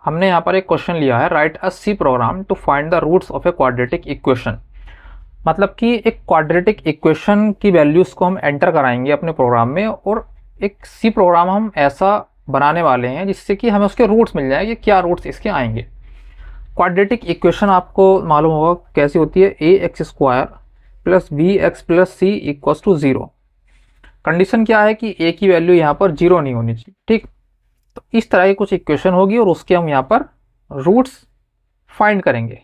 हमने यहाँ पर एक क्वेश्चन लिया है, write a C program to find the roots of a quadratic equation. मतलब कि एक क्वाड्रेटिक इक्वेशन की वैल्यूज़ को हम एंटर कराएंगे अपने प्रोग्राम में, और एक सी प्रोग्राम हम ऐसा बनाने वाले हैं जिससे कि हमें उसके रूट्स मिल जाएंगे, क्या रूट्स इसके आएंगे। क्वाड्रेटिक इक्वेशन आपको मालूम होगा कैसी होती है, A X square plus B X plus C equals to 0। Condition क्या है कि ए की वैल्यू यहाँ पर 0 नहीं होनी चाहिए, ठीक। तो इस तरह की कुछ इक्वेशन होगी और उसके हम यहाँ पर रूट्स फाइंड करेंगे।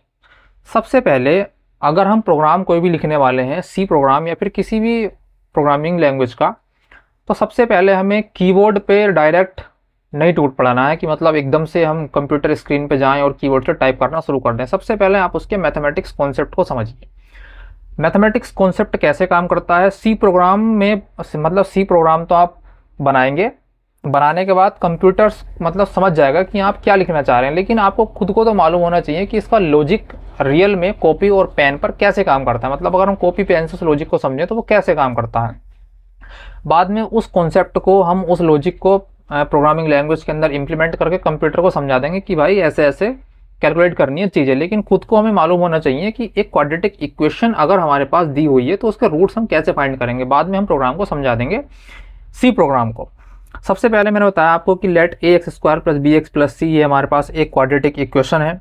सबसे पहले अगर हम प्रोग्राम कोई भी लिखने वाले हैं, सी प्रोग्राम या फिर किसी भी प्रोग्रामिंग लैंग्वेज का, तो सबसे पहले हमें कीबोर्ड पे डायरेक्ट नहीं टूट पड़ना है कि मतलब एकदम से हम कंप्यूटर स्क्रीन पे जाएं और कीबोर्ड से टाइप करना शुरू कर दें। सबसे पहले आप उसके मैथमेटिक्स कॉन्सेप्ट को समझिए। मैथमेटिक्स कॉन्सेप्ट कैसे काम करता है सी प्रोग्राम में, मतलब सी प्रोग्राम तो आप बनाएंगे, बनाने के बाद कंप्यूटर्स मतलब समझ जाएगा कि आप क्या लिखना चाह रहे हैं, लेकिन आपको खुद को तो मालूम होना चाहिए कि इसका लॉजिक रियल में कॉपी और पेन पर कैसे काम करता है। मतलब अगर हम कॉपी पेन से उस लॉजिक को समझें तो वो कैसे काम करता है। बाद में उस कॉन्सेप्ट को हम उस लॉजिक को प्रोग्रामिंग लैंग्वेज के अंदर इंप्लीमेंट करके कंप्यूटर को समझा देंगे कि भाई ऐसे ऐसे कैलकुलेट करनी है चीज़ें। लेकिन खुद को हमें मालूम होना चाहिए कि एक क्वाड्रेटिक इक्वेशन अगर हमारे पास दी हुई है तो उसके रूट्स हम कैसे फाइंड करेंगे। बाद में हम प्रोग्राम को समझा देंगे, सी प्रोग्राम को। सबसे पहले मैंने बताया आपको कि let A X square plus B X plus C, ये हमारे पास एक क्वाड्रेटिक इक्वेशन है।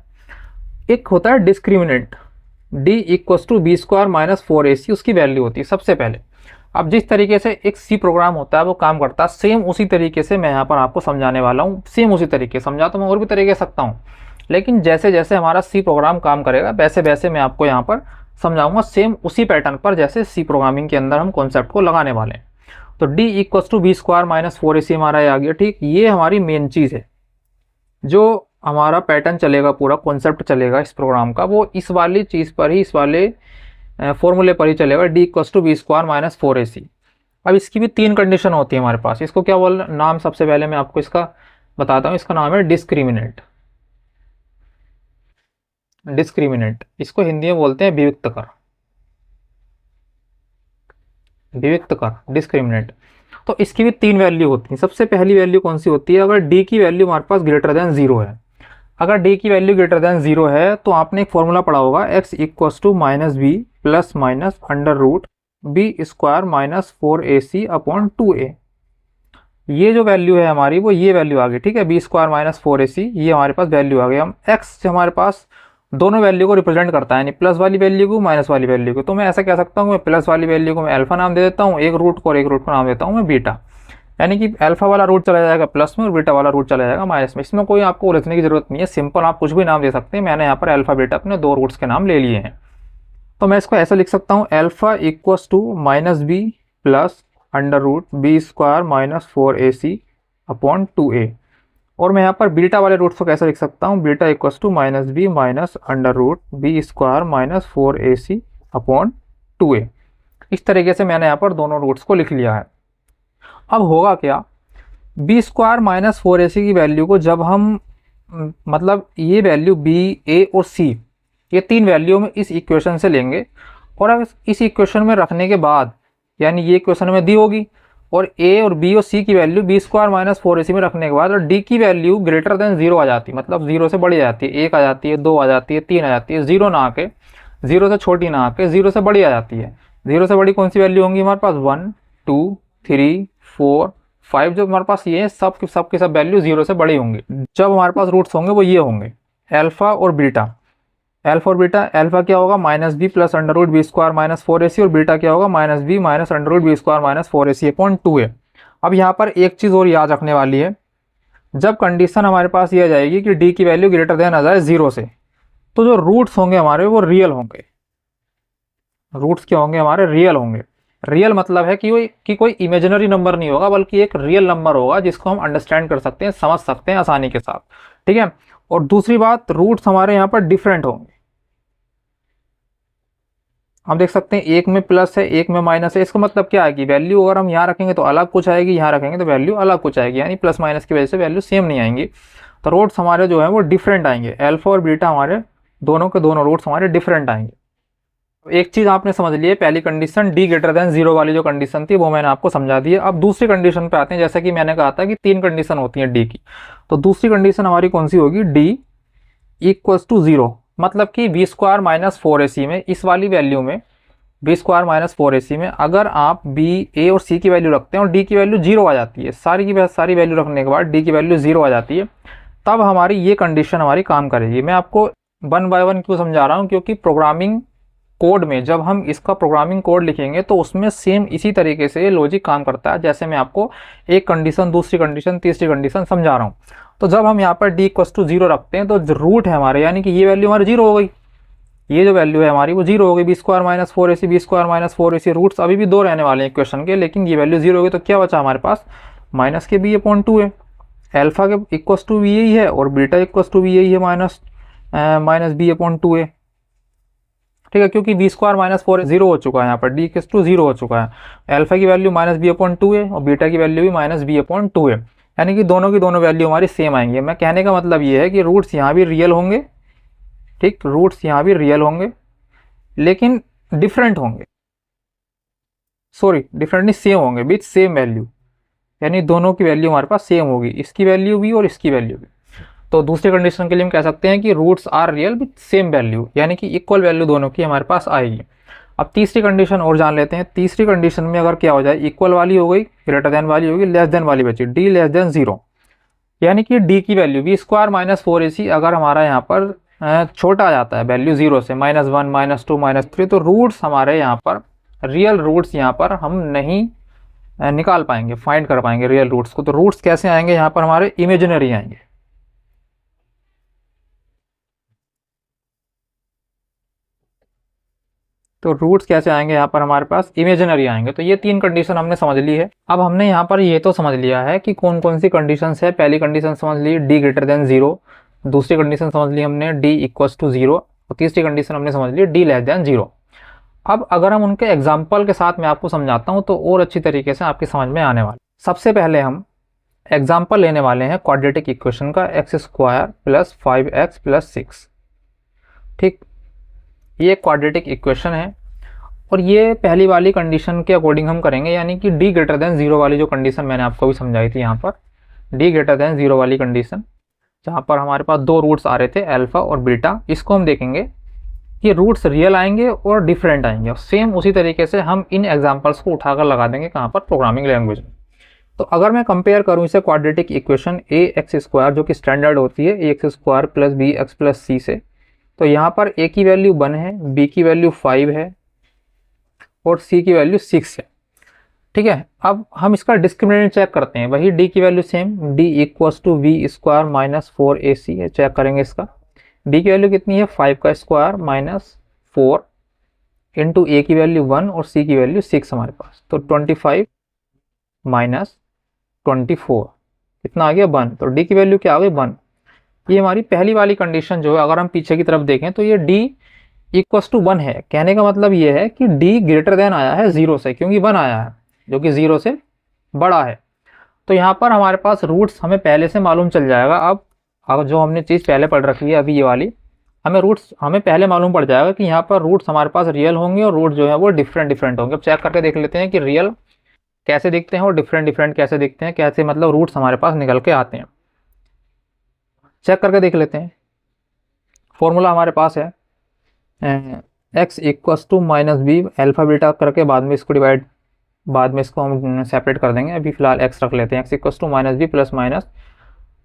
एक होता है discriminant, D equals to B square minus 4ac, उसकी वैल्यू होती है सबसे पहले। अब जिस तरीके से एक सी प्रोग्राम होता है वो काम करता है, सेम उसी तरीके से मैं यहाँ पर आपको समझाने वाला हूँ। सेम उसी तरीके समझा तो मैं और भी तरीके सकता हूँ, लेकिन जैसे जैसे हमारा सी प्रोग्राम काम करेगा वैसे वैसे मैं आपको यहाँ पर समझाऊंगा, सेम उसी पैटर्न पर जैसे सी प्रोग्रामिंग के अंदर हम कॉन्सेप्ट को लगाने वाले हैं। तो D equals to B square minus 4ac हमारा आ गया, ठीक। ये हमारी मेन चीज़ है, जो हमारा पैटर्न चलेगा, पूरा कॉन्सेप्ट चलेगा इस प्रोग्राम का, वो इस वाली चीज़ पर ही, इस वाले फॉर्मूले पर ही चलेगा, D equals to B square minus 4ac। अब इसकी भी तीन कंडीशन होती है हमारे पास। इसको क्या बोल नाम, सबसे पहले मैं आपको इसका बताता हूँ। इसका नाम है डिस्क्रिमिनेंट। डिस्क्रिमिनेंट इसको हिंदी में बोलते हैं विविक्त कर, विविक्त कर, डिस्क्रिमिनेंट। तो इसकी भी तीन वैल्यू होती है। सबसे पहली वैल्यू कौन सी होती है, अगर डी की वैल्यू हमारे पास ग्रेटर देन 0 है। अगर डी की वैल्यू ग्रेटर देन 0 है तो आपने एक फॉर्मूला पढ़ा होगा, X equals to minus B plus minus under root B square minus 4ac upon 2a। ये जो वैल्यू है हमारी वो ये वैल्यू आ गई, ठीक है, बी स्क्वायर माइनस 4ac, ये हमारे पास वैल्यू आ गई। हम एक्स से हमारे पास दोनों वैल्यू को रिप्रेजेंट करता है, यानी प्लस वाली वैल्यू को माइनस वाली वैल्यू को। तो मैं ऐसा कह सकता हूँ, मैं प्लस वाली वैल्यू को मैं अल्फा नाम दे देता हूँ एक रूट को, और एक रूट को नाम देता हूँ मैं बीटा। यानी कि अल्फा वाला रूट चला जाएगा प्लस में और बीटा वाला रूट चला जाएगा माइनस में। इसमें कोई आपको उलझने की जरूरत नहीं है, सिंपल आप कुछ भी नाम दे सकते हैं। मैंने यहाँ पर अल्फा बीटा अपने दो रूट्स के नाम ले लिए हैं। तो मैं इसको ऐसा लिख सकता हूँ, alpha equals to minus B plus under root B square minus 4ac upon 2a। और मैं यहाँ पर बीटा वाले रूट्स को कैसे लिख सकता हूँ, beta equals to minus B minus under root B square minus 4ac upon 2a। इस तरीके से मैंने यहाँ पर दोनों रूट्स को लिख लिया है। अब होगा क्या, बी स्क्वायर माइनस 4ac की वैल्यू को जब हम मतलब ये वैल्यू बी, ए और सी, ये तीन वैल्यू में इस इक्वेशन से लेंगे, और अगर इस इक्वेशन में रखने के बाद, यानी ये इक्वेशन में दी होगी, और ए और बी और सी की value B square minus 4ac में रखने के बाद, और डी की वैल्यू ग्रेटर देन 0 आ जाती है, मतलब 0 से बड़ी आ जाती है, 1 आ जाती है, 2 आ जाती है, 3 आ जाती है, 0 ना आके, 0 से छोटी ना आके 0 से बड़ी आ जाती है। 0 से बड़ी कौन सी वैल्यू होंगी हमारे पास, 1 2 3 4 5, जो हमारे पास ये है सब की सब वैल्यू 0 से बड़ी होंगी। जब हमारे पास रूट्स होंगे वो ये होंगे, अल्फा और बीटा। अल्फा और बीटा, अल्फा क्या होगा minus B plus under root B square minus 4ac, और बीटा क्या होगा minus B minus under root B square minus 4ac upon 2a। अब यहाँ पर एक चीज़ और याद रखने वाली है, जब कंडीशन हमारे पास ये आ जाएगी कि डी की वैल्यू ग्रेटर देन आ जाए 0 से, तो जो रूट्स होंगे हमारे वो रियल होंगे। रूट्स क्या होंगे हमारे, रियल होंगे। रियल मतलब है कि कोई इमेजिनरी नंबर नहीं होगा, बल्कि एक रियल नंबर होगा जिसको हम अंडरस्टैंड कर सकते हैं, समझ सकते हैं आसानी के साथ, ठीक है। और दूसरी बात, रूट्स हमारे यहाँ पर डिफरेंट होंगे। हम देख सकते हैं एक में प्लस है, एक में माइनस है। इसका मतलब क्या है कि वैल्यू अगर हम यहाँ रखेंगे तो अलग कुछ आएगी, यहाँ रखेंगे तो वैल्यू अलग कुछ आएगी, यानी प्लस माइनस की वजह से वैल्यू सेम नहीं आएंगी। तो रूट्स हमारे जो है वो डिफरेंट आएंगे, अल्फा और बीटा हमारे दोनों के दोनों रूट्स हमारे डिफरेंट आएंगे। एक चीज आपने समझ ली है, पहली condition D greater than zero वाली जो कंडीशन थी वो मैंने आपको समझा दी है। अब दूसरी कंडीशन पे आते हैं। जैसा कि मैंने कहा था कि 3 कंडीशन होती है डी की, तो दूसरी कंडीशन हमारी कौन सी होगी, डी इक्वल्स टू जीरो। मतलब कि बी स्क्वायर माइनस 4ac में, इस वाली वैल्यू में बी स्क्वायर माइनस 4ac में अगर आप बी, ए और सी की वैल्यू रखते हैं और डी की वैल्यू जीरो आ जाती है, सारी की सारी वैल्यू रखने के बाद डी की वैल्यू जीरो आ जाती है, तब हमारी ये कंडीशन हमारी काम करेगी। मैं आपको 1 बाय 1 क्यों समझा रहा हूँ, क्योंकि प्रोग्रामिंग कोड में जब हम इसका प्रोग्रामिंग कोड लिखेंगे तो उसमें सेम इसी तरीके से लॉजिक काम करता है, जैसे मैं आपको एक कंडीशन, दूसरी कंडीशन, तीसरी कंडीशन समझा रहा हूँ। तो जब हम यहाँ पर डी इक्वल टू जीरो रखते हैं तो रूट है हमारे, यानी कि ये वैल्यू हमारी जीरो हो गई, ये जो वैल्यू है हमारी वो जीरो हो गई। B square minus 4ac, B square minus 4ac, roots अभी भी 2 रहने वाले हैं इक्वेशन के, लेकिन ये वैल्यू जीरो हो गई। तो क्या बचा हमारे पास, माइनस के बी अपॉन 2 है, एल्फा के इक्वल टू बी यही है और बीटा इक्वल टू बी यही है, माइनस बी अपॉन 2 है। ठीक है, क्योंकि बी स्क्वायर माइनस 4 जीरो हो चुका है, यहाँ पर डी इक्वल टू जीरो हो चुका है। एल्फा की वैल्यू माइनस बी अपॉन 2 है और बीटा की वैल्यू भी माइनस बी अपॉन 2 है, यानी कि दोनों की दोनों वैल्यू हमारी सेम आएंगी। मैं कहने का मतलब ये है कि रूट्स यहाँ भी रियल होंगे, ठीक, रूट्स यहाँ भी रियल होंगे लेकिन डिफरेंट होंगे, सॉरी डिफरेंट नहीं, सेम होंगे विथ सेम वैल्यू, यानी दोनों की वैल्यू हमारे पास सेम होगी, इसकी वैल्यू भी और इसकी वैल्यू भी। तो दूसरी कंडीशन के लिए हम कह सकते हैं कि roots are real with same value, यानी कि इक्वल वैल्यू दोनों की हमारे पास आएगी। अब तीसरी कंडीशन और जान लेते हैं। तीसरी कंडीशन में अगर क्या हो जाए, इक्वल वाली हो गई, ग्रेटर देन वाली होगी, लेस देन वाली बची, डी लेस देन जीरो, यानी कि डी की value B square minus 4ac अगर हमारा यहाँ पर छोटा आ जाता है वैल्यू जीरो से, -1, -2, -3, तो रूट्स हमारे यहाँ पर रियल रूट्स यहाँ पर हम नहीं निकाल पाएंगे, फाइंड कर पाएंगे रियल रूट्स को। तो रूट्स कैसे आएंगे यहाँ पर, हमारे इमेजिनरी आएंगे। तो रूट्स कैसे आएंगे यहाँ पर हमारे पास, इमेजिनरी आएंगे। तो ये 3 कंडीशन हमने समझ ली है। अब हमने यहाँ पर ये तो समझ लिया है कि कौन कौन सी कंडीशंस है। पहली कंडीशन समझ ली डी ग्रेटर देन जीरो, दूसरी कंडीशन समझ ली हमने डी इक्वल्स टू जीरो, और तीसरी कंडीशन हमने समझ ली डी लेस देन जीरो। अब अगर हम उनके एग्जाम्पल के साथ मैं आपको समझाता हूँ तो और अच्छी तरीके से आपकी समझ में आने वाला। सबसे पहले हम एग्जाम्पल लेने वाले हैं क्वाड्रेटिक इक्वेशन का, x square plus 5x plus 6। ठीक, ये क्वाड्रेटिक इक्वेशन है और ये पहली वाली कंडीशन के अकॉर्डिंग हम करेंगे, यानी कि डी ग्रेटर देन जीरो वाली जो कंडीशन मैंने आपको भी समझाई थी, यहाँ पर डी ग्रेटर देन जीरो वाली कंडीशन, जहाँ पर हमारे पास 2 रूट्स आ रहे थे अल्फा और बीटा, इसको हम देखेंगे कि रूट्स रियल आएंगे और डिफरेंट आएंगे। और सेम उसी तरीके से हम इन एग्जाम्पल्स को उठाकर लगा देंगे कहाँ पर, प्रोग्रामिंग लैंग्वेज में। तो अगर मैं कंपेयर करूँ इसे quadratic equation A X square जो कि स्टैंडर्ड होती है, A X square plus B X plus C से, तो यहाँ पर ए की वैल्यू 1 है, बी की वैल्यू 5 है और सी की वैल्यू 6 है। ठीक है, अब हम इसका डिस्क्रिमिनेंट चेक करते हैं। वही डी की value same, D equals to b square minus 4ac है, चेक करेंगे इसका। डी की वैल्यू कितनी है, 5 का स्क्वायर माइनस 4 इंटू ए की वैल्यू 1 और सी की वैल्यू 6 हमारे पास, तो 25 माइनस 24 कितना आ गया 1, तो डी की वैल्यू क्या आ गई 1। ये हमारी पहली वाली कंडीशन जो है, अगर हम पीछे की तरफ देखें तो ये डी इक्वल्स टू 1 है। कहने का मतलब ये है कि डी ग्रेटर देन आया है जीरो से, क्योंकि 1 आया है जो कि जीरो से बड़ा है। तो यहाँ पर हमारे पास रूट्स हमें पहले से मालूम चल जाएगा। अब अगर जो हमने चीज़ पहले पढ़ रखी है अभी ये वाली, हमें रूट्स हमें पहले मालूम पड़ जाएगा कि यहाँ पर रूट्स हमारे पास रियल होंगे और रूट जो है वो डिफरेंट होंगे। अब चेक करके देख लेते हैं कि रियल कैसे दिखते हैं और डिफरेंट कैसे दिखते हैं, कैसे मतलब रूट्स हमारे पास निकल के आते हैं। चेक करके देख लेते हैं। फॉर्मूला हमारे पास है x equals to minus b, alpha beta करके बाद में इसको डिवाइड, बाद में इसको हम सेपरेट कर देंगे। अभी फिलहाल एक्स रख लेते हैं। X equals to minus B plus minus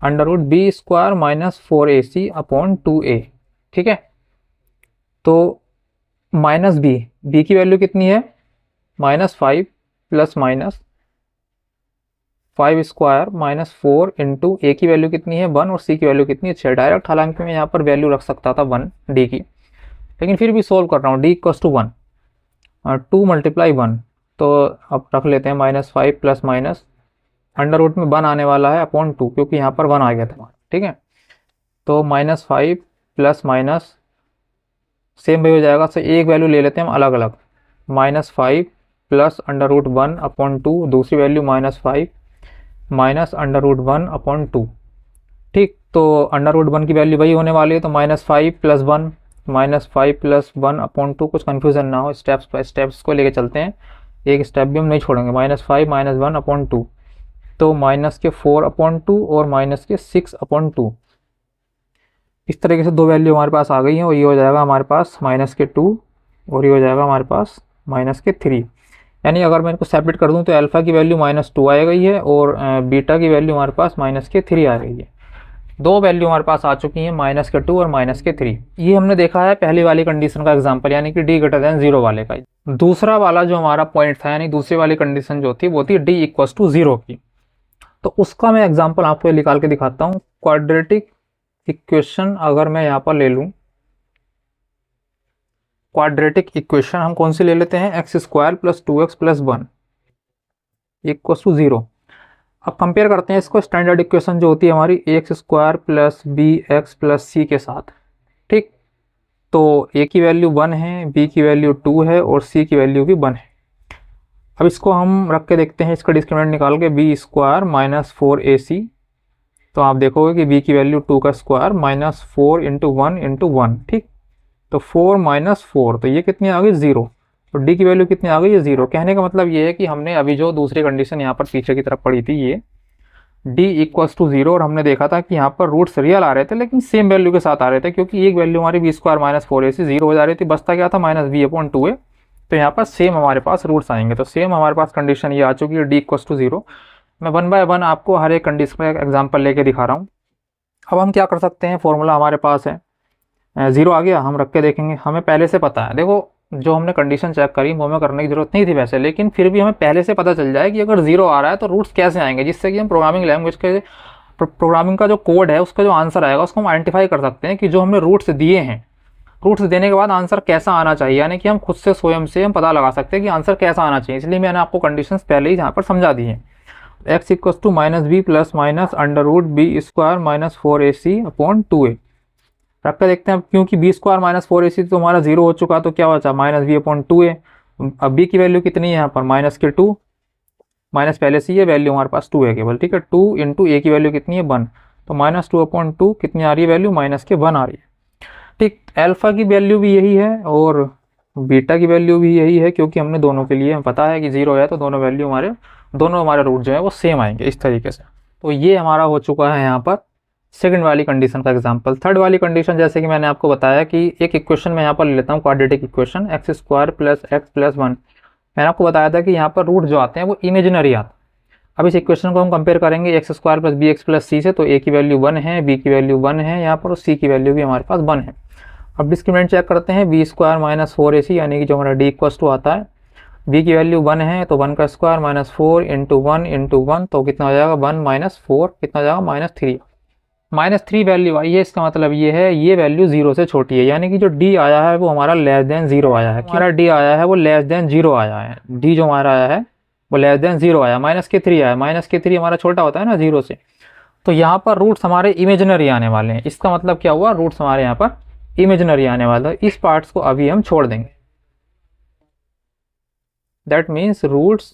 under root B square minus 4ac upon 2a। ठीक है, तो माइनस बी की वैल्यू कितनी है, -5 plus minus 5 square minus 4 into A की वैल्यू कितनी है 1 और सी की वैल्यू कितनी है 6। डायरेक्ट हालांकि मैं यहाँ पर वैल्यू रख सकता था 1 डी की, लेकिन फिर भी सोल्व कर रहा हूँ। डी इक्वल्स टू 1 और 2 मल्टीप्लाई 1, तो अब रख लेते हैं -5 प्लस माइनस अंडर रूट में 1 आने वाला है अपॉन 2, क्योंकि यहाँ पर 1 आ गया था। ठीक है, तो -5 प्लस माइनस सेम भी हो जाएगा, तो एक वैल्यू ले लेते हैं हम अलग अलग, -5 प्लस अंडर रूट 1 अपॉन 2, दूसरी value -5 minus under root 1 upon 2। ठीक, तो अंडर रूट 1 की वैल्यू वही होने वाली है, तो -5 प्लस 1 -5 + 1/2, कुछ कन्फ्यूज़न ना हो, स्टेप्स बाय स्टेप्स को लेके चलते हैं, एक स्टेप भी हम नहीं छोड़ेंगे। -5 - 1/2 तो -4/2 और -6/2। इस तरीके से दो वैल्यू हमारे पास आ गई हैं और ये हो जाएगा हमारे पास -2 और ये हो जाएगा हमारे पास -3। यानी अगर मैं इनको सेपरेट कर दूं तो अल्फ़ा की वैल्यू -2 आ गई है और बीटा की वैल्यू हमारे पास -3 आ गई है। दो वैल्यू हमारे पास आ चुकी हैं, -2 और -3। ये हमने देखा है पहली वाली कंडीशन का एग्जांपल, यानी कि d > 0 वाले का। दूसरा वाला जो हमारा पॉइंट था, यानी दूसरी वाली कंडीशन जो थी वो थी d = 0 की। तो उसका मैं एग्जांपल आपको निकाल के दिखाता हूँ। क्वाड्रेटिक इक्वेशन अगर मैं यहाँ पर ले लूँ, क्वाड्रेटिक इक्वेशन हम कौन सी ले लेते हैं, x² + 2x + 1 = 0। अब कंपेयर करते हैं इसको स्टैंडर्ड इक्वेशन जो होती है हमारी ax² + bx + c के साथ। ठीक, तो a की वैल्यू 1 है, b की वैल्यू 2 है और c की वैल्यू भी 1 है। अब इसको हम रख के देखते हैं, इसका डिस्क्रिमिनेंट निकाल के b² - 4ac, तो आप देखोगे कि b की वैल्यू 2 का स्क्वायर -4 × 1 × 1। ठीक, तो 4 - 4, तो ये कितनी आ गई, 0। तो d की वैल्यू कितनी आ गई है, 0। कहने का मतलब ये है कि हमने अभी जो दूसरी कंडीशन यहाँ पर पीछे की तरफ पढ़ी थी, ये d = 0, और हमने देखा था कि यहाँ पर रूट्स रियल आ रहे थे लेकिन सेम वैल्यू के साथ आ रहे थे, क्योंकि एक वैल्यू हमारी b² - 4ac 0 हो जा रही थी, बचता क्या था -b/2a। तो यहाँ पर सेम हमारे पास रूट्स आएंगे। तो सेम हमारे पास कंडीशन ये आ चुकी है, d = 0। मैं 1 बाय 1 आपको हर एक कंडीशन का एग्जाम्पल लेके दिखा रहा हूँ। अब हम क्या कर सकते हैं, फॉर्मूला हमारे पास है, 0 आ गया, हम रख के देखेंगे। हमें पहले से पता है, देखो जो हमने कंडीशन चेक करी वो हमें करने की जरूरत नहीं थी वैसे, लेकिन फिर भी हमें पहले से पता चल जाए कि अगर 0 आ रहा है तो रूट्स कैसे आएंगे, जिससे कि हम प्रोग्रामिंग लैंग्वेज के प्रोग्रामिंग का जो कोड है उसका जो आंसर आएगा उसको हम आइडेंटिफाई कर सकते हैं कि जो हमने रूट्स दिए हैं, रूट्स देने के बाद आंसर कैसा आना चाहिए, यानी कि हम खुद से स्वयं से हम पता लगा सकते हैं कि आंसर कैसा आना चाहिए। इसलिए मैंने आपको कंडीशंस पहले ही यहाँ पर समझा दी हैं। x = -b + √b² - 4ac/2a रख कर देखते हैं। अब क्योंकि b² - 4ac तो हमारा 0 हो चुका, तो क्या बचा, -b/2a। अब b की वैल्यू कितनी है यहाँ पर, -2, माइनस पहले से ये वैल्यू हमारे पास 2 है केवल। ठीक है, 2 × a की वैल्यू कितनी है, 1, तो -2/2 कितनी आ रही है वैल्यू, -1 आ रही है। ठीक, अल्फा की वैल्यू भी यही है और बीटा की वैल्यू भी यही है, क्योंकि हमने दोनों के लिए पता है कि 0 है तो दोनों वैल्यू हमारे रूट जो है वो सेम आएंगे इस तरीके से। तो ये हमारा हो चुका है यहाँ पर सेकंड वाली कंडीशन का एग्जांपल। थर्ड वाली कंडीशन, जैसे कि मैंने आपको बताया कि एक इक्वेशन में यहाँ पर ले लेता हूँ, क्वाड्रेटिक इक्वेशन x² + x + 1। मैंने आपको बताया था कि यहाँ पर रूट जो आते हैं वो इमेजिनरी आते हैं। अब इस इक्वेशन को हम कंपेयर करेंगे x² + bx + c से, तो a की वैल्यू 1 है, b की वैल्यू 1 है यहाँ पर, और c की वैल्यू भी हमारे पास 1 है। अब डिस्क्रिमिनेंट चेक करते हैं, b² - 4ac, यानी कि जो हमारा d = आता है, b की वैल्यू 1 है तो 1 का स्क्वायर -4 × 1 × 1, तो कितना हो जाएगा, 1 - 4 कितना हो जाएगा, -3। -3 वैल्यू आई है, इसका मतलब ये है ये वैल्यू 0 से छोटी है, यानी कि जो d आया है वो हमारा <0 आया है। हमारा d आया है वो <0 आया है, d जो हमारा आया है वो <0 आया, -3 आया, -3 हमारा छोटा होता है ना 0 से। तो यहाँ पर रूट्स हमारे इमेजिनरी आने वाले हैं। इसका मतलब क्या हुआ, रूट्स हमारे यहाँ पर इमेजिनरी आने वाला है। इस पार्ट्स को अभी हम छोड़ देंगे, that means roots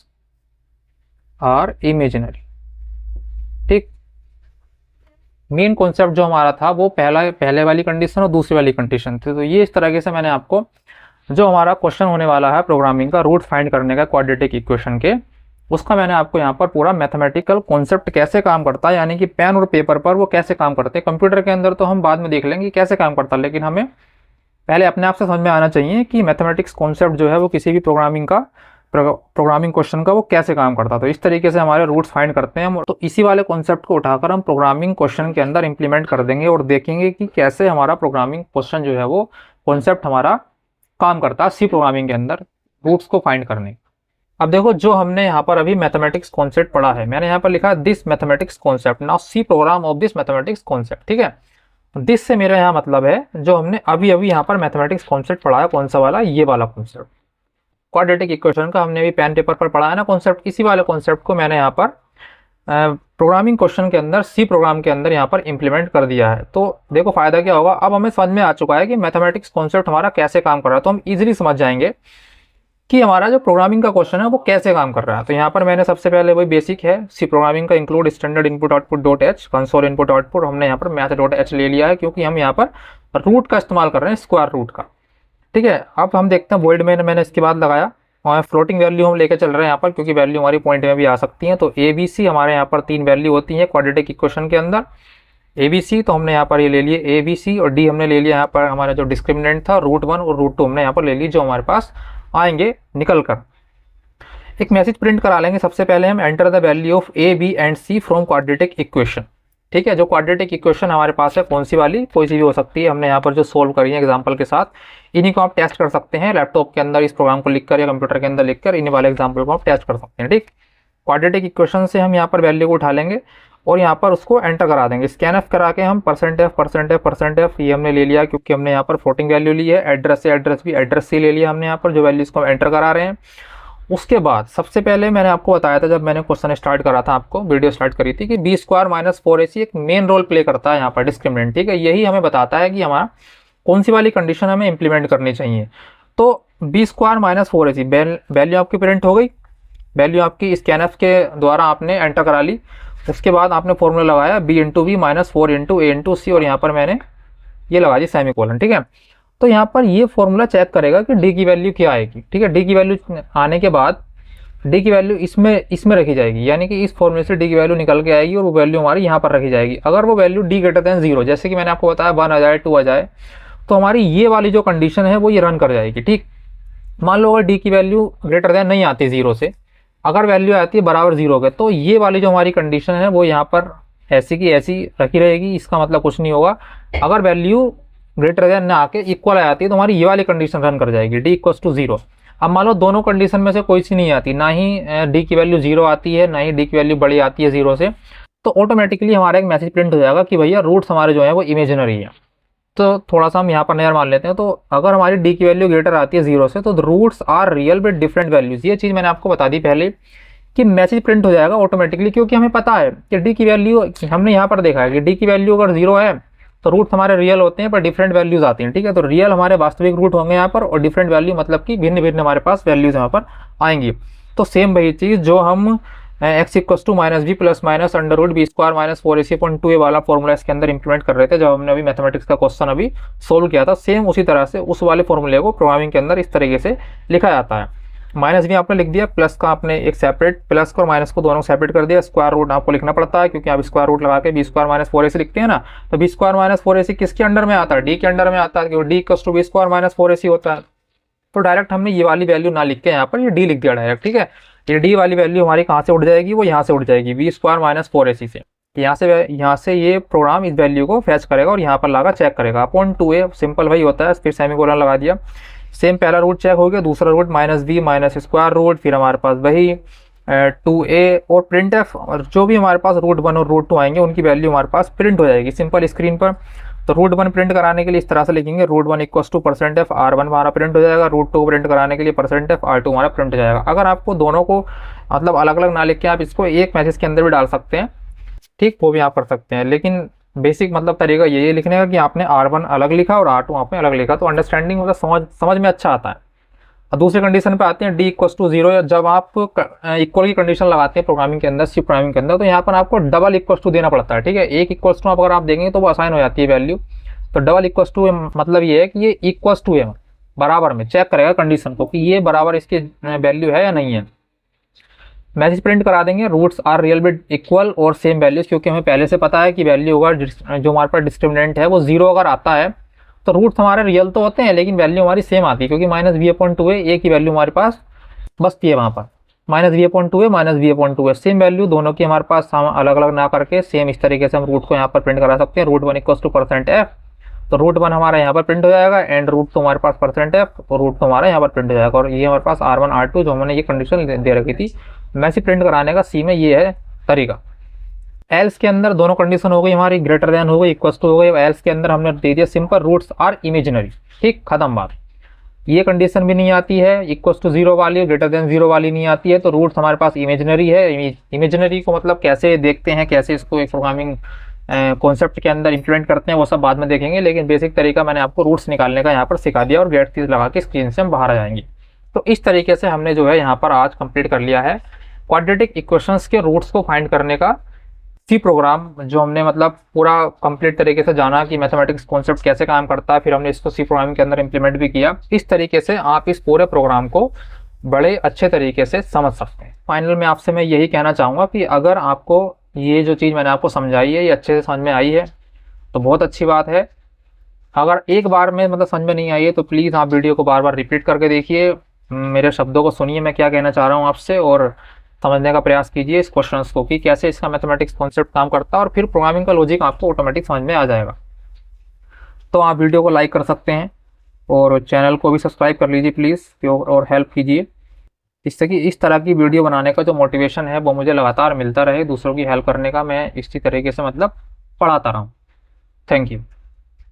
are imaginary. ठीक, मेन कॉन्सेप्ट जो हमारा था वो पहले वाली कंडीशन और दूसरी वाली कंडीशन थी। तो ये इस तरीके से मैंने आपको जो हमारा क्वेश्चन होने वाला है प्रोग्रामिंग का, रूट फाइंड करने का क्वाड्रेटिक इक्वेशन के, उसका मैंने आपको यहाँ पर पूरा मैथमेटिकल कॉन्सेप्ट कैसे काम करता है, यानी कि पेन और पेपर पर वो कैसे काम करते हैं। कंप्यूटर के अंदर तो हम बाद में देख लेंगे कैसे काम करता है, लेकिन हमें पहले अपने आप से समझ में आना चाहिए कि मैथमेटिक्स कॉन्सेप्ट जो है वो किसी भी प्रोग्रामिंग क्वेश्चन का वो कैसे काम करता है। तो इस तरीके से हमारे रूट्स फाइंड करते हैं हम, तो इसी वाले कॉन्सेप्ट को उठाकर हम प्रोग्रामिंग क्वेश्चन के अंदर इंप्लीमेंट कर देंगे और देखेंगे कि कैसे हमारा प्रोग्रामिंग क्वेश्चन जो है वो कॉन्सेप्ट हमारा काम करता है सी प्रोग्रामिंग के अंदर रूट्स को फाइंड करने। अब देखो, जो हमने यहाँ पर अभी मैथमेटिक्स कॉन्सेप्ट पढ़ा है, मैंने यहाँ पर लिखा है this mathematics concept, now C program of this mathematics concept. ठीक है, दिस से मेरा यहाँ मतलब है जो हमने अभी यहाँ पर मैथमेटिक्स कॉन्सेप्ट पढ़ा है, कौन सा वाला, ये वाला कॉन्सेप्ट क्वाड्रेटिक इक्वेशन का हमने भी पेन पेपर पर पढ़ा है ना कॉन्सेप्ट। इसी वाले कॉन्सेप्ट को मैंने यहाँ पर प्रोग्रामिंग क्वेश्चन के अंदर, सी प्रोग्राम के अंदर यहाँ पर इंप्लीमेंट कर दिया है। तो देखो फायदा क्या होगा, अब हमें समझ में आ चुका है कि मैथमेटिक्स कॉन्सेप्ट हमारा कैसे काम कर रहा है, तो हम इजीली समझ जाएंगे कि हमारा जो प्रोग्रामिंग का क्वेश्चन है वो कैसे काम कर रहा है। तो यहाँ पर मैंने सबसे पहले वही बेसिक है सी प्रोग्रामिंग का, include standard input output dot H console input output, हमने यहाँ पर मैथ डॉट एच ले लिया है, क्योंकि हम यहाँ पर रूट का इस्तेमाल कर रहे हैं, स्क्वायर रूट का। ठीक है, अब हम देखते हैं वॉइड में मैंने इसके बाद लगाया और फ्लोटिंग वैल्यू हम लेके चल रहे हैं यहाँ पर, क्योंकि वैल्यू हमारी पॉइंट में भी आ सकती है। तो ए बी सी हमारे यहाँ पर 3 वैल्यू होती हैं क्वाड्रेटिक इक्वेशन के अंदर। ए बी सी तो हमने यहाँ पर ये ले लिए ए बी सी, और डी हमने ले लिया यहाँ पर हमारा जो डिस्क्रिमिनेंट था √1 और √2 हमने यहाँ पर ले ली, जो हमारे पास आएंगे निकल कर। एक मैसेज प्रिंट करा लेंगे। सबसे पहले हम enter the value of a b and c from quadratic equation. ठीक है, जो क्वाड्रेटिक इक्वेशन हमारे पास है, कौन सी वाली, कोई सी भी हो सकती है, हमने यहाँ पर जो सोल्व करी है एग्जांपल के साथ, इन्हीं को आप टेस्ट कर सकते हैं लैपटॉप के अंदर, इस प्रोग्राम को लिखकर या कंप्यूटर के अंदर लिखकर इन्हीं वाले एग्जांपल को आप टेस्ट कर सकते हैं। ठीक, क्वाड्रेटिक इक्वेशन से हम यहाँ पर वैल्यू को उठा लेंगे और यहाँ पर उसको एंटर करा देंगे। स्कैन करा के हम %f ये हमने ले लिया, क्योंकि हमने यहाँ पर फ्लोटिंग वैल्यू ली है। एड्रेस से एड्रेस भी एड्रेस से ले लिया हमने यहाँ पर, जो वैल्यूज को हम एंटर करा रहे हैं। उसके बाद सबसे पहले मैंने आपको बताया था, जब मैंने क्वेश्चन स्टार्ट करा था, आपको वीडियो स्टार्ट करी थी, कि b² - 4ac एक मेन रोल प्ले करता है यहाँ पर डिस्क्रिमिनेंट। ठीक है, यही हमें बताता है कि हमारा कौन सी वाली कंडीशन हमें इंप्लीमेंट करनी चाहिए। तो b² - 4ac वैल्यू आपकी प्रिंट हो गई, वैल्यू आपकी स्कैनफ के द्वारा आपने एंटर करा ली। उसके बाद आपने फॉर्मूला लगाया b × b - 4 × a × c, और यहाँ पर मैंने ये लगा दी सेमीकोलन। ठीक है, तो यहाँ पर ये फॉर्मूला चेक करेगा कि डी की वैल्यू क्या आएगी। ठीक है, डी की वैल्यू आने के बाद डी की वैल्यू इसमें रखी जाएगी, यानी कि इस फॉर्मूले से डी की वैल्यू निकल के आएगी और वो वैल्यू हमारी यहाँ पर रखी जाएगी। अगर वो वैल्यू d > 0, जैसे कि मैंने आपको बताया 1 आ जाए 2 आ जाए, तो हमारी ये वाली जो कंडीशन है वो ये रन कर जाएगी। ठीक, मान लो अगर डी की वैल्यू ग्रेटर नहीं आती 0 से, अगर वैल्यू आती है बराबर 0 के, तो ये वाली जो हमारी कंडीशन है वो यहाँ पर ऐसी की ऐसी रखी रहेगी। इसका मतलब कुछ नहीं होगा। अगर वैल्यू ग्रेटर देन ना आके इक्वल आ जाती है, तो हमारी ये वाली कंडीशन रन कर जाएगी, d = 0। अब मान लो दोनों कंडीशन में से कोई सी नहीं आती, ना ही d की वैल्यू 0 आती है, ना ही d की वैल्यू बड़ी आती है 0 से, तो ऑटोमेटिकली हमारा एक मैसेज प्रिंट हो जाएगा कि भैया रूट्स हमारे जो है वो इमेजिनरी है। तो थोड़ा सा हम यहाँ पर नया मान लेते हैं। तो अगर हमारी d की वैल्यू ग्रेटर आती है 0 से, तो roots are real with different values. ये चीज़ मैंने आपको बता दी पहले कि मैसेज प्रिंट हो जाएगा ऑटोमेटिकली, क्योंकि हमें पता है कि डी की वैल्यू, हमने यहाँ पर देखा है कि डी की वैल्यू अगर 0 है तो रूट हमारे रियल होते हैं पर डिफरेंट वैल्यूज आती हैं। ठीक है, तो रियल हमारे वास्तविक रूट होंगे यहाँ पर, और डिफरेंट वैल्यू मतलब कि भिन्न भिन्न हमारे पास वैल्यूज यहाँ पर आएंगी। तो सेम वही चीज़ जो हम x = -b + -√b² - 4ac/2a वाला फॉर्मूला इसके अंदर इंप्लीमेंट कर रहे थे, जब हमने अभी मैथमेटिक्स का क्वेश्चन अभी सोल्व किया था, सेम उसी तरह से उस वाले फॉर्मूले को प्रोग्रामिंग के अंदर इस तरीके से लिखा जाता है। माइनस भी आपने लिख दिया, प्लस का आपने एक सेपरेट, प्लस को और माइनस को दोनों सेपरेट कर दिया। स्क्वायर रूट आपको लिखना पड़ता है, क्योंकि आप स्क्वायर रूट लगा के b² - 4ac लिखते हैं ना, तो b² - 4ac किसके अंडर में आता है, d के अंडर में आता है, क्योंकि d = b² - 4ac होता है। तो डायरेक्ट हमने ये वाली वैल्यू ना लिख के यहाँ पर ये d लिख दिया डायरेक्ट। ठीक है, ये d वाली वैल्यू हमारी कहाँ से उठ जाएगी, वो यहाँ से उठ जाएगी b² - 4ac से। यहाँ से ये प्रोग्राम इस वैल्यू को फैच करेगा और यहाँ पर लगा चेक करेगा अपॉन 2a, सिंपल वही होता है, फिर सेमीकोलन लगा दिया। सेम पहला रूट चेक हो गया, दूसरा रूट -b - स्क्वायर रूट, फिर हमारे पास वही 2a और printf, और जो भी हमारे पास √1 और √2 आएंगे उनकी वैल्यू हमारे पास प्रिंट हो जाएगी सिंपल स्क्रीन पर। तो √1 प्रिंट कराने के लिए इस तरह से लिखेंगे, √1 = %f r1 हमारा प्रिंट हो जाएगा, √2 प्रिंट कराने के लिए %f r2 हमारा प्रिंट हो जाएगा। अगर आपको दोनों को मतलब अलग अलग ना लिख के आप इसको एक मैसेज के अंदर भी डाल सकते हैं, ठीक, वो भी आप कर सकते हैं, लेकिन बेसिक मतलब तरीका यही लिखने का कि आपने r1 अलग लिखा और r2 आपने अलग लिखा, तो अंडरस्टैंडिंग मतलब समझ में अच्छा आता है। और दूसरी कंडीशन पे आते हैं, d = 0, जब आप इक्वल की कंडीशन लगाते हैं प्रोग्रामिंग के अंदर, सी प्रोग्रामिंग के अंदर, तो यहाँ पर आपको डबल = देना पड़ता है। ठीक है, एक = अगर आप देंगे तो वो असाइन हो जाती है वैल्यू, तो डबल = मतलब ये है कि ये = है, बराबर में चेक करेगा कंडीशन को कि ये बराबर इसकी वैल्यू है या नहीं है। मैसेज प्रिंट करा देंगे, roots are real with equal और सेम वैल्यूज, क्योंकि हमें पहले से पता है कि वैल्यू अगर जो हमारे पास डिस्क्रिमिनेंट है वो 0 अगर आता है तो रूट्स हमारे रियल तो होते हैं लेकिन वैल्यू हमारी सेम आती है, क्योंकि -b/2a एक ही वैल्यू हमारे पास बसती है वहाँ पर, -b/2a -b/2a सेम वैल्यू दोनों की हमारे पास अलग अलग ना करके सेम इस तरीके से हम रूट को यहाँ पर प्रिंट करा सकते हैं। √1 = %f, तो √1 हमारा यहाँ पर प्रिंट हो जाएगा, एंड रूट तो हमारे पास %f और रूट तो हमारा यहाँ पर प्रिंट हो जाएगा, और ये हमारे पास r1 r2 जो हमने ये कंडीशन दे रखी थी मैसेज प्रिंट कराने का सी में, ये है तरीका। एल्स के अंदर दोनों कंडीशन हो गई हमारी, ग्रेटर देन हो गई, इक्वल टू हो गई। एल्स के अंदर हमने दे दिया सिंपल रूट्स आर इमेजिनरी, ठीक, खत्म बात। ये कंडीशन भी नहीं आती है, इक्वल टू 0 वाली, ग्रेटर देन 0 वाली नहीं आती है, तो रूट्स हमारे पास इमेजिनरी है। इमेजिनरी को मतलब कैसे देखते हैं, कैसे इसको एक प्रोग्रामिंग कॉन्सेप्ट के अंदर इंप्लीमेंट करते हैं, वो सब बाद में देखेंगे, लेकिन बेसिक तरीका मैंने आपको रूट्स निकालने का यहाँ पर सिखा दिया और गेट चीज लगा के स्क्रीन से हम बाहर आ जाएंगे। तो इस तरीके से हमने जो है यहाँ पर आज कंप्लीट कर लिया है क्वाड्रेटिक इक्वेशंस के रूट्स को फाइंड करने का सी प्रोग्राम जो हमने मतलब पूरा कंप्लीट तरीके से जाना कि मैथमेटिक्स कॉन्सेप्ट कैसे काम करता है, फिर हमने इसको सी प्रोग्रामिंग के अंदर इम्प्लीमेंट भी किया। इस तरीके से आप इस पूरे प्रोग्राम को बड़े अच्छे तरीके से समझ सकते हैं। फाइनल में आपसे मैं यही कहना चाहूँगा कि अगर आपको ये जो चीज़ मैंने आपको समझाई है ये अच्छे से समझ में आई है तो बहुत अच्छी बात है। अगर एक बार में मतलब समझ में नहीं आई है तो प्लीज़ आप वीडियो को बार बार रिपीट करके देखिए, मेरे शब्दों को सुनिए मैं क्या कहना चाह रहा हूँ आपसे, और समझने का प्रयास कीजिए इस क्वेश्चंस को कि कैसे इसका मैथमेटिक्स कॉन्सेप्ट काम करता है, और फिर प्रोग्रामिंग का लॉजिक आपको ऑटोमेटिक समझ में आ जाएगा। तो आप वीडियो को लाइक कर सकते हैं और चैनल को भी सब्सक्राइब कर लीजिए प्लीज़, और हेल्प कीजिए जिससे कि इस तरह की वीडियो बनाने का जो मोटिवेशन है वो मुझे लगातार मिलता रहे, दूसरों की हेल्प करने का मैं इसी तरीके से मतलब पढ़ाता रहूँ। Thank you.